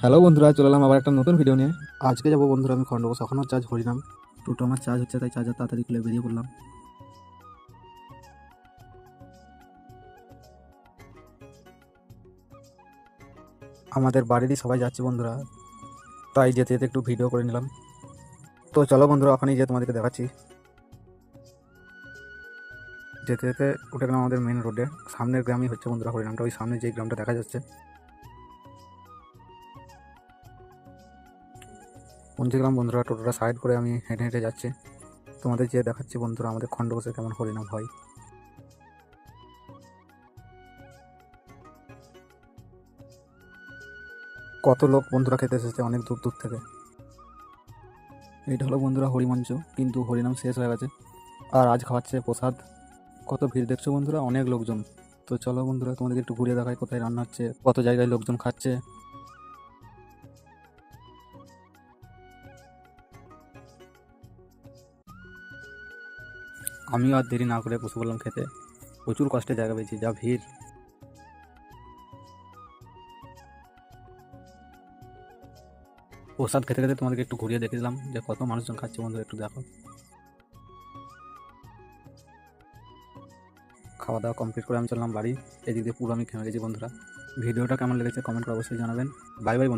Hello বন্ধুরা, চলে এলাম আবার একটা নতুন ভিডিও নিয়ে। আজকে যাবো বন্ধুরা আমি খণ্ডঘোষ, এখনও চার্জ হরিনাম। টোটো আমার চার্জ হচ্ছে, তাই চার্জার তাড়াতাড়ি খুলে বেরিয়ে পড়লাম। আমাদের বাড়িরই সবাই যাচ্ছে বন্ধুরা, তাই যেতে যেতে একটু ভিডিও করে নিলাম। তো চলো বন্ধুরা, ওখানেই যেয়ে তোমাদেরকে দেখাচ্ছি। যেতে যেতে উঠে গেলাম আমাদের মেন রোডে। সামনের গ্রামই হচ্ছে বন্ধুরা হরিনামটা, ওই সামনে যে গ্রামটা দেখা যাচ্ছে। পৌঁছে গেলাম বন্ধুরা, টোটোটা সাইড করে আমি হেঁটে হেঁটে যাচ্ছি। তোমাদের যেয়ে দেখাচ্ছি বন্ধুরা আমাদের খণ্ডঘোষে কেমন হরিনাম হয়। কত লোক বন্ধুরা খেতে এসেছে অনেক দূর দূর থেকে। এইটা হলো বন্ধুরা হরিমঞ্চ, কিন্তু হরিনাম শেষ হয়ে গেছে। আর আজ খাওয়াচ্ছে প্রসাদ। কত ভিড় দেখছো বন্ধুরা, অনেক লোকজন। তো চলো বন্ধুরা, তোমাদেরকে একটু ঘুরিয়ে দেখাই কোথায় রান্না হচ্ছে, কত জায়গায় লোকজন খাচ্ছে। আমিও আর দেরি না করে বসে পড়লাম খেতে। প্রচুর কষ্টে জায়গা পেয়েছি, যা ভিড়। প্রসাদ খেতে খেতে তোমাদেরকে একটু ঘুরিয়ে দেখে দিলাম যে কত মানুষজন খাচ্ছে বন্ধুরা, একটু দেখো। খাওয়া দাওয়া কমপ্লিট করে আমি চললাম বাড়ি। এদিক দিয়ে পুরো আমি খেয়ে গেছি বন্ধুরা। ভিডিওটা কেমন লেগেছে কমেন্ট করে অবশ্যই জানাবেন। বাই বাই বন্ধুরা।